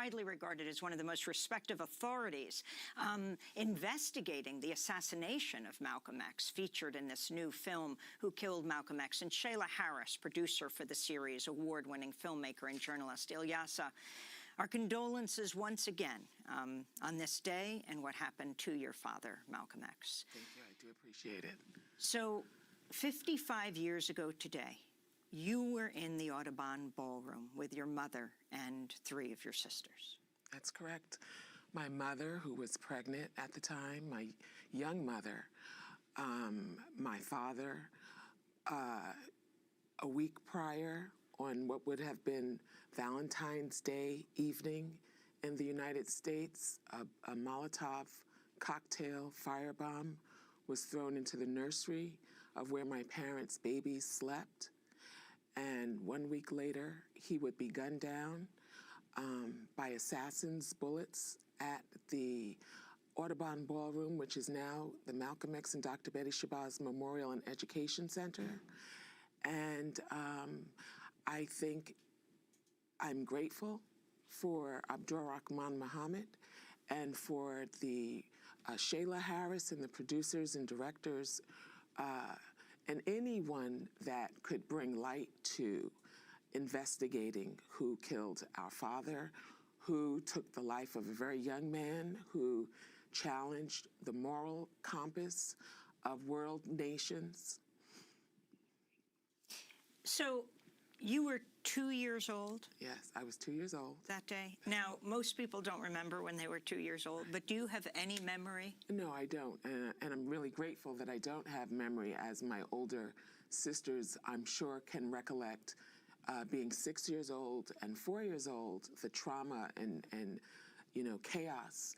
widely regarded as one of the most respected authorities investigating the assassination of Malcolm X, featured in this new film, Who Killed Malcolm X, and Shayla Harris, producer for the series, award-winning filmmaker and journalist. Ilyasa, our condolences once again on this day and what happened to your father, Malcolm X. Thank you. I do appreciate it. So 55 years ago today, you were in the Audubon Ballroom with your mother and 3 of your sisters. That's correct. My mother, who was pregnant at the time, my young mother, my father, a week prior, on what would have been Valentine's Day evening in the United States, a Molotov cocktail firebomb was thrown into the nursery of where my parents' babies slept. And 1 week later, he would be gunned down by assassins' bullets at the Audubon Ballroom, which is now the Malcolm X and Dr. Betty Shabazz Memorial and Education Center. And I think I'm grateful for Abdul-Rahman Muhammad and for the Shayla Harris and the producers and directors and anyone that could bring light to investigating who killed our father, who took the life of a very young man, who challenged the moral compass of world nations. So you were 2 years old? Yes, I was 2 years old. That day? Now, most people don't remember when they were 2 years old, but do you have any memory? No, I don't. And I'm really grateful that I don't have memory, as my older sisters, I'm sure, can recollect being 6 years old and 4 years old, the trauma and chaos,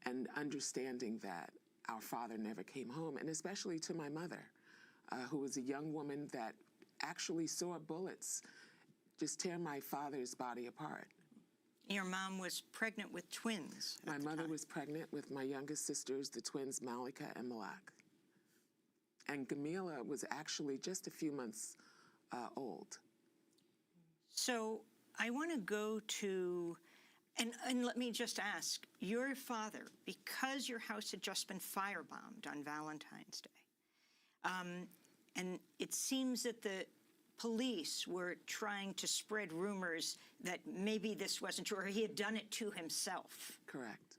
and understanding that our father never came home, and especially to my mother, who was a young woman that actually saw bullets just tear my father's body apart. Your mom was pregnant with twins at My the mother time. was pregnant with my youngest sisters, the twins Malika and Malak. And Gamila was actually just a few months old. So I want to go to, and let me just ask, your father, because your house had just been firebombed on Valentine's Day, and it seems that the police were trying to spread rumors that maybe this wasn't true, or he had done it to himself. Correct.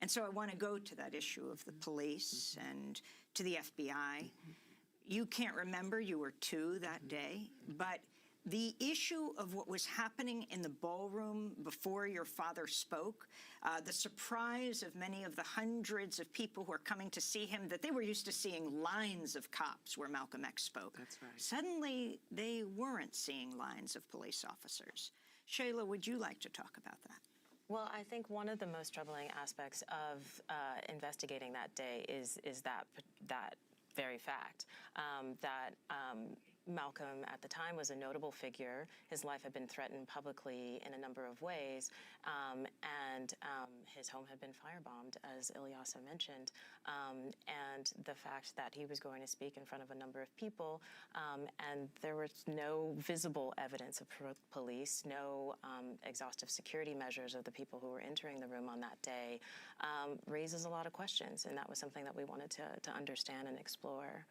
And so I want to go to that issue of the police and to the FBI. You can't remember, you were 2 that day, but the issue of what was happening in the ballroom before your father spoke, the surprise of many of the hundreds of people who are coming to see him, that they were used to seeing lines of cops where Malcolm X spoke. That's right. Suddenly, they weren't seeing lines of police officers. Shayla, would you like to talk about that? Well, I think one of the most troubling aspects of investigating that day is that very fact, that Malcolm at the time was a notable figure. His life had been threatened publicly in a number of ways, and his home had been firebombed, as Ilyasa mentioned. And the fact that he was going to speak in front of a number of people, and there was no visible evidence of police, no exhaustive security measures of the people who were entering the room on that day, raises a lot of questions, and that was something that we wanted to understand and explore.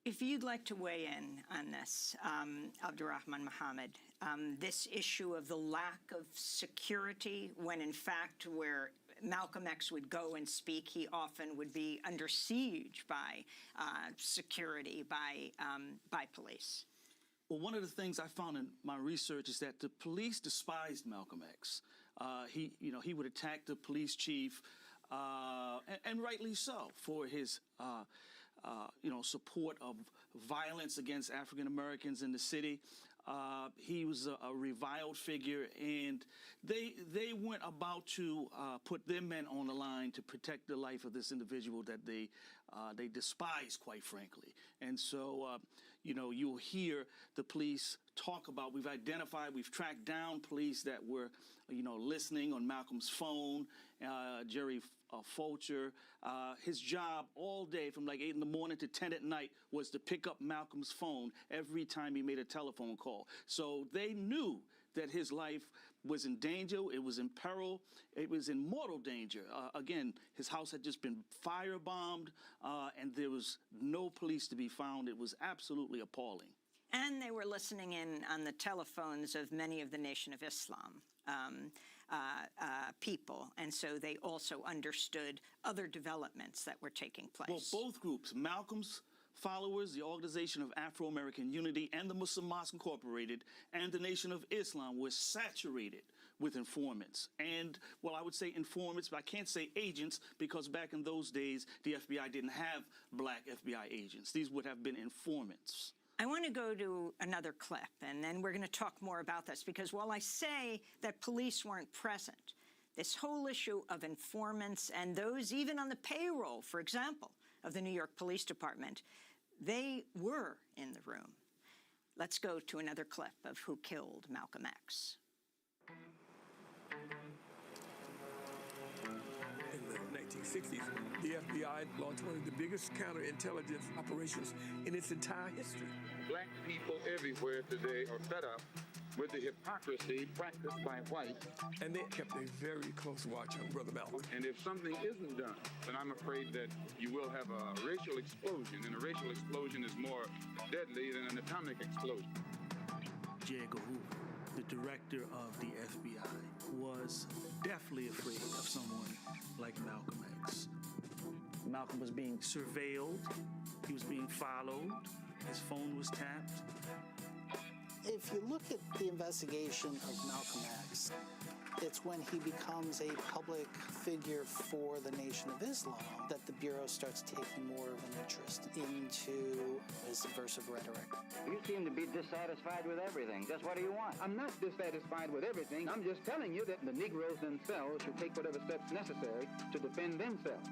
If you'd like to weigh in on this, Abdul-Rahman Muhammad, this issue of the lack of security, when in fact where Malcolm X would go and speak, he often would be under siege by security, by police. Well, one of the things I found in my research is that the police despised Malcolm X. He would attack the police chief, and rightly so, for his support of violence against African Americans in the city. He was a reviled figure, and they went about to put their men on the line to protect the life of this individual that they despise, quite frankly. And so, you'll hear the police talk about, we've identified, we've tracked down police that were, listening on Malcolm's phone. Jerry Fulcher, his job all day from like 8 in the morning to 10 at night was to pick up Malcolm's phone every time he made a telephone call. So they knew that his life was in danger, it was in peril, it was in mortal danger. Again, his house had just been firebombed, and there was no police to be found. It was absolutely appalling. And they were listening in on the telephones of many of the Nation of Islam people, and so they also understood other developments that were taking place. Well, both groups, Malcolm's followers, the Organization of Afro-American Unity, and the Muslim Mosque Incorporated, and the Nation of Islam were saturated with informants. And, well, I would say informants, but I can't say agents, because back in those days, the FBI didn't have black FBI agents. These would have been informants. I want to go to another clip, and then we're going to talk more about this, because while I say that police weren't present, this whole issue of informants and those even on the payroll, for example, of the New York Police Department, they were in the room. Let's go to another clip of Who Killed Malcolm X. In the 1960s, the FBI launched one of the biggest counterintelligence operations in its entire history. Black people everywhere today are fed up with the hypocrisy practiced by whites. And they kept a very close watch on Brother Malcolm. And if something isn't done, then I'm afraid that you will have a racial explosion, and a racial explosion is more deadly than an atomic explosion. J. Edgar Hoover, the director of the FBI, was definitely afraid of someone like Malcolm X. Malcolm was being surveilled, he was being followed, his phone was tapped. If you look at the investigation of Malcolm X, it's when he becomes a public figure for the Nation of Islam that the Bureau starts taking more of an interest into his subversive rhetoric. You seem to be dissatisfied with everything. Just what do you want? I'm not dissatisfied with everything. I'm just telling you that the Negroes themselves should take whatever steps necessary to defend themselves.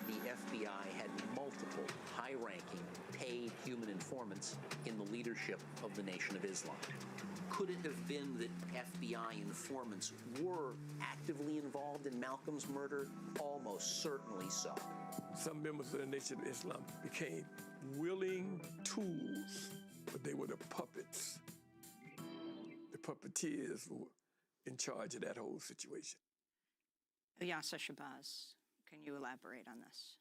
The FBI had multiple high-ranking, paid human informants in the leadership of the Nation of Islam. Could it have been that FBI informants were actively involved in Malcolm's murder? Almost certainly so. Some members of the Nation of Islam became willing tools, but they were the puppets. The puppeteers were in charge of that whole situation. Yasser Shabazz, can you elaborate on this?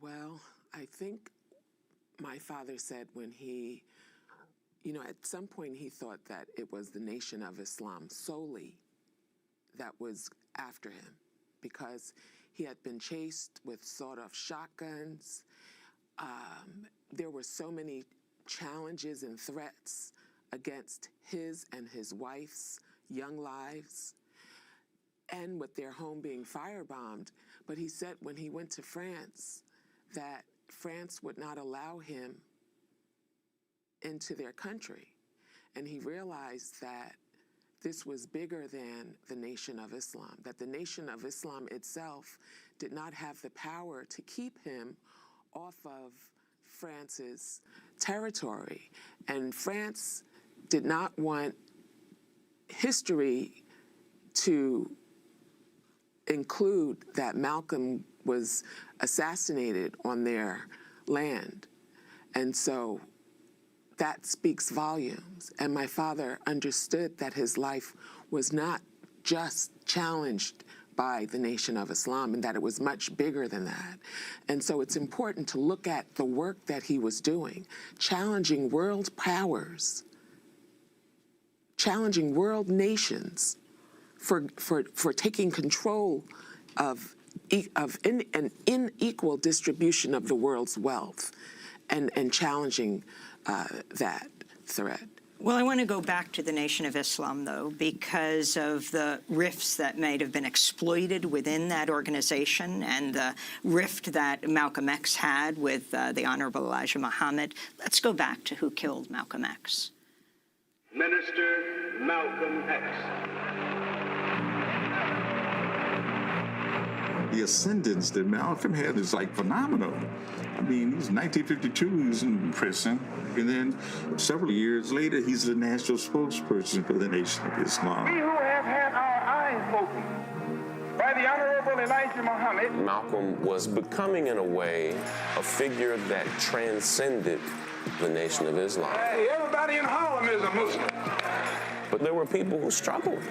Well, I think my father said when he, at some point he thought that it was the Nation of Islam solely that was after him, because he had been chased with sawed-off shotguns. There were so many challenges and threats against his and his wife's young lives, and with their home being firebombed. But he said when he went to France that France would not allow him into their country. And he realized that this was bigger than the Nation of Islam, that the Nation of Islam itself did not have the power to keep him off of France's territory. And France did not want history to include that Malcolm was assassinated on their land. And so that speaks volumes. And my father understood that his life was not just challenged by the Nation of Islam, and that it was much bigger than that. And so it's important to look at the work that he was doing, challenging world powers, challenging world nations for taking control of an unequal distribution of the world's wealth, and challenging that threat. Well, I want to go back to the Nation of Islam, though, because of the rifts that might have been exploited within that organization and the rift that Malcolm X had with the Honorable Elijah Muhammad. Let's go back to Who Killed Malcolm X. Minister Malcolm X. The ascendance that Malcolm had is like phenomenal. I mean, he's 1952, he's in prison. And then several years later, he's the national spokesperson for the Nation of Islam. We who have had our eyes opened by the Honorable Elijah Muhammad. Malcolm was becoming, in a way, a figure that transcended the Nation of Islam. Hey, everybody in Harlem is a Muslim. But there were people who struggled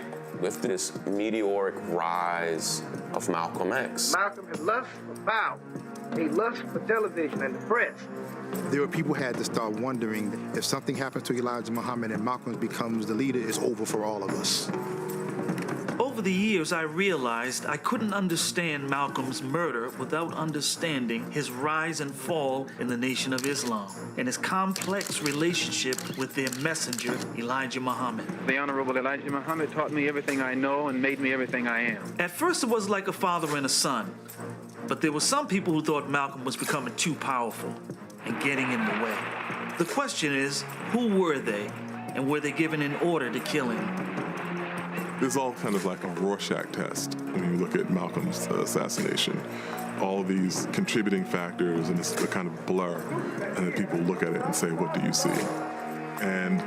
with this meteoric rise of Malcolm X. Malcolm had lust for power. He lust for television and the press. There were people who had to start wondering if something happens to Elijah Muhammad and Malcolm becomes the leader, it's over for all of us. Over the years, I realized I couldn't understand Malcolm's murder without understanding his rise and fall in the Nation of Islam and his complex relationship with their messenger, Elijah Muhammad. The Honorable Elijah Muhammad taught me everything I know and made me everything I am. At first, it was like a father and a son, but there were some people who thought Malcolm was becoming too powerful and getting in the way. The question is, who were they, and were they given an order to kill him? It's all kind of like a Rorschach test when you look at Malcolm's assassination. All these contributing factors, and it's a kind of blur, and then people look at it and say, what do you see? And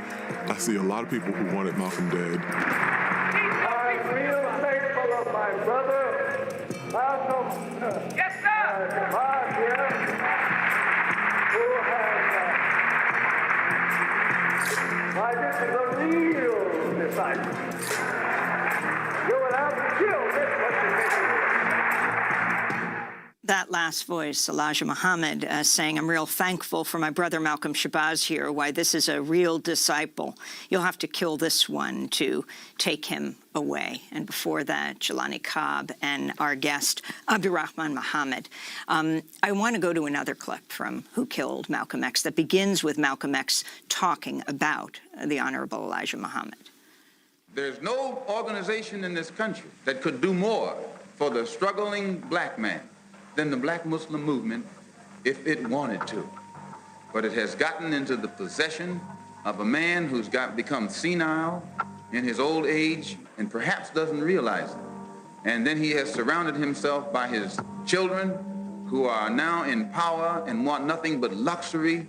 I see a lot of people who wanted Malcolm dead. I'm real thankful of my brother, Malcolm. Yes, sir! Who has, why, this is a real disciple. You will have to kill this That last voice, Elijah Muhammad, saying, I'm real thankful for my brother Malcolm Shabazz here, why this is a real disciple. You'll have to kill this one to take him away. And before that, Jelani Cobb and our guest, Abdurrahman Muhammad. I want to go to another clip from Who Killed Malcolm X that begins with Malcolm X talking about the Honorable Elijah Muhammad. There's no organization in this country that could do more for the struggling black man than the Black Muslim movement if it wanted to. But it has gotten into the possession of a man who's become senile in his old age and perhaps doesn't realize it. And then he has surrounded himself by his children who are now in power and want nothing but luxury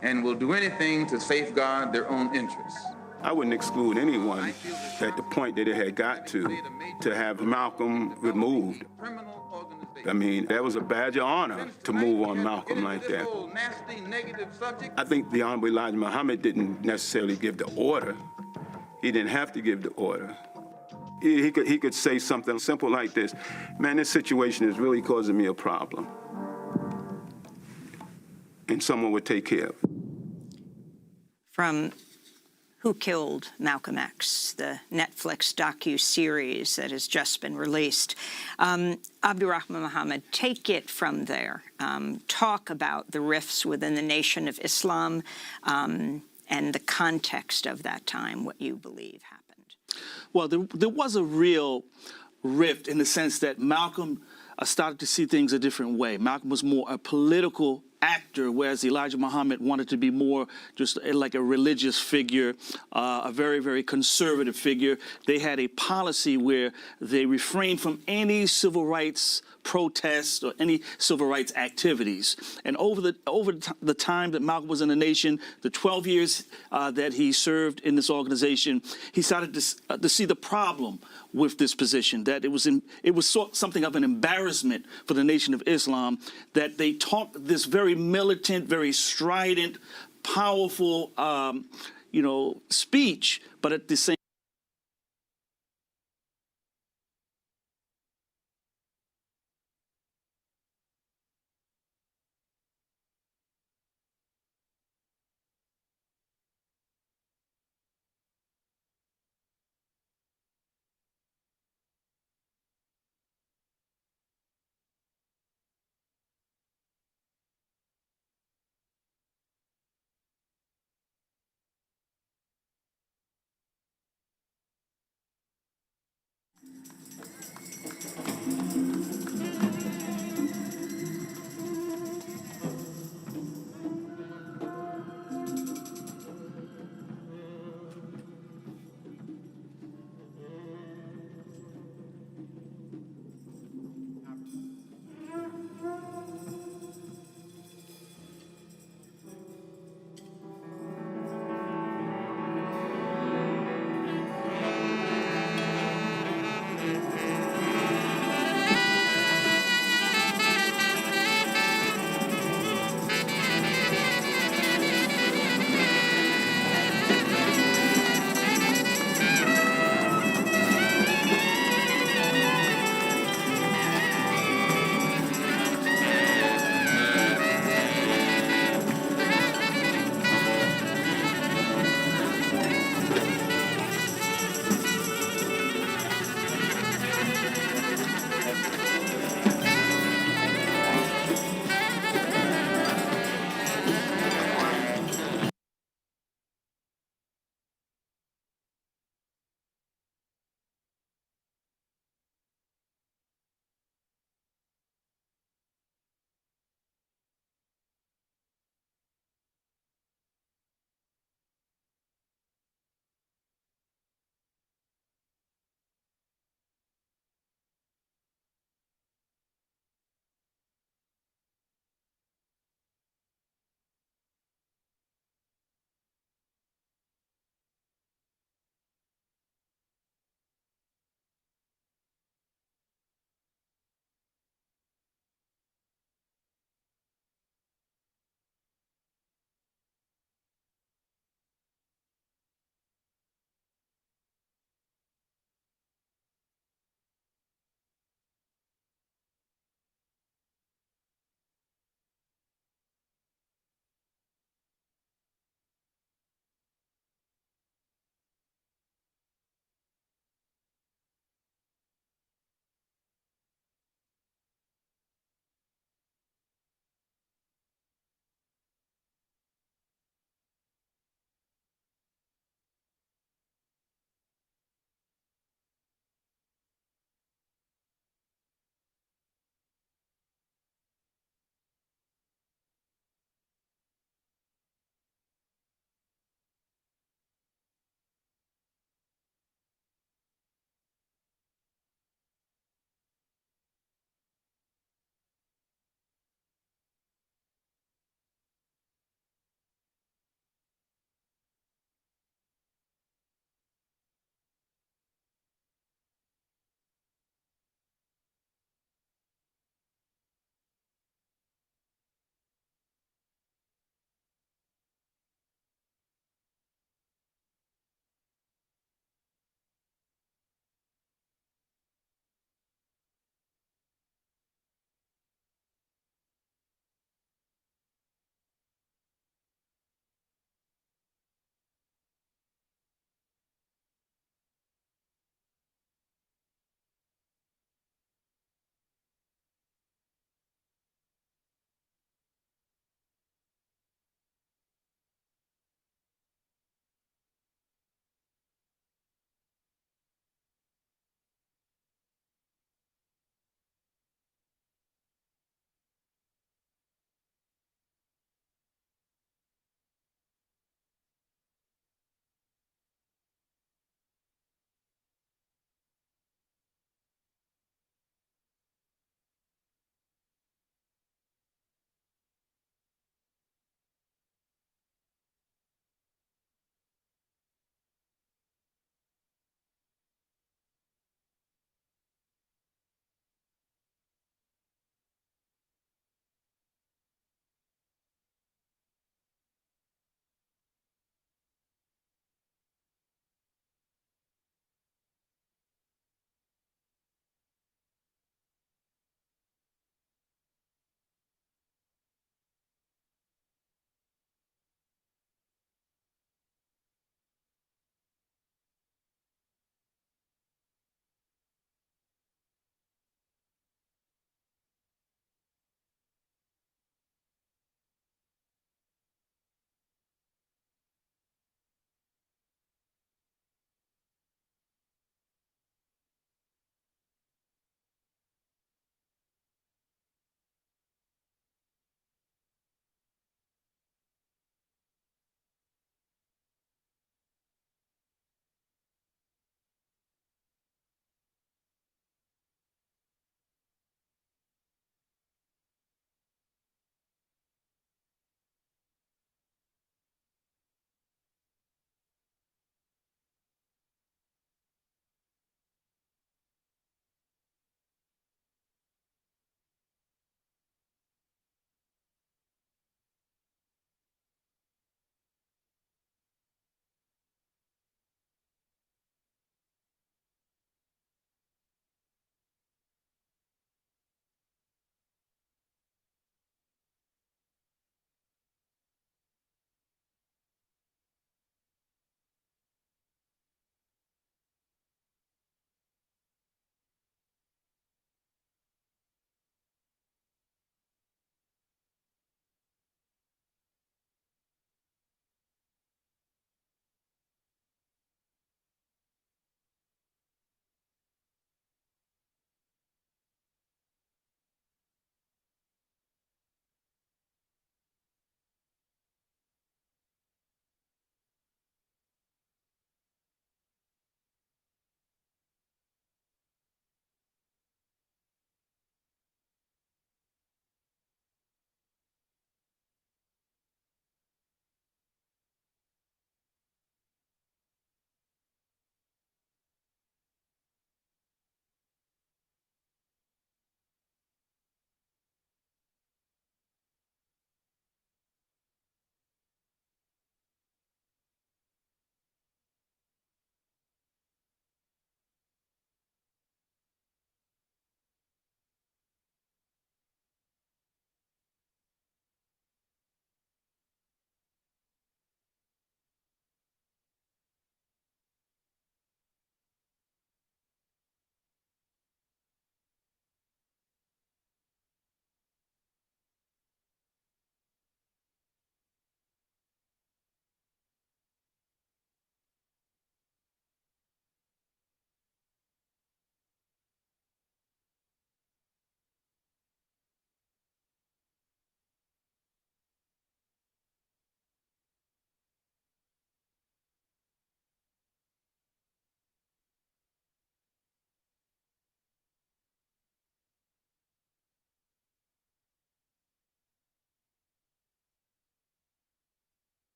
and will do anything to safeguard their own interests. I wouldn't exclude anyone at the point that it had got to have Malcolm removed. I mean, that was a badge of honor to move on Malcolm like that. I think the Honorable Elijah Muhammad didn't necessarily give the order. He didn't have to give the order. He could say something simple like this: man, this situation is really causing me a problem. And someone would take care of it. From Who Killed Malcolm X, the Netflix docu-series that has just been released. Abdurrahman Muhammad, take it from there. Talk about the rifts within the Nation of Islam and the context of that time, what you believe happened. Well, there was a real rift in the sense that Malcolm started to see things a different way. Malcolm was more a political actor, whereas Elijah Muhammad wanted to be more just like a religious figure, a very, very conservative figure. They had a policy where they refrained from any civil rights protests or any civil rights activities. And over the time that Malcolm was in the nation, the 12 years that he served in this organization, he started to see the problem with this position, that it was something of an embarrassment for the Nation of Islam, that they taught this very militant, very strident, powerful, speech, but at the same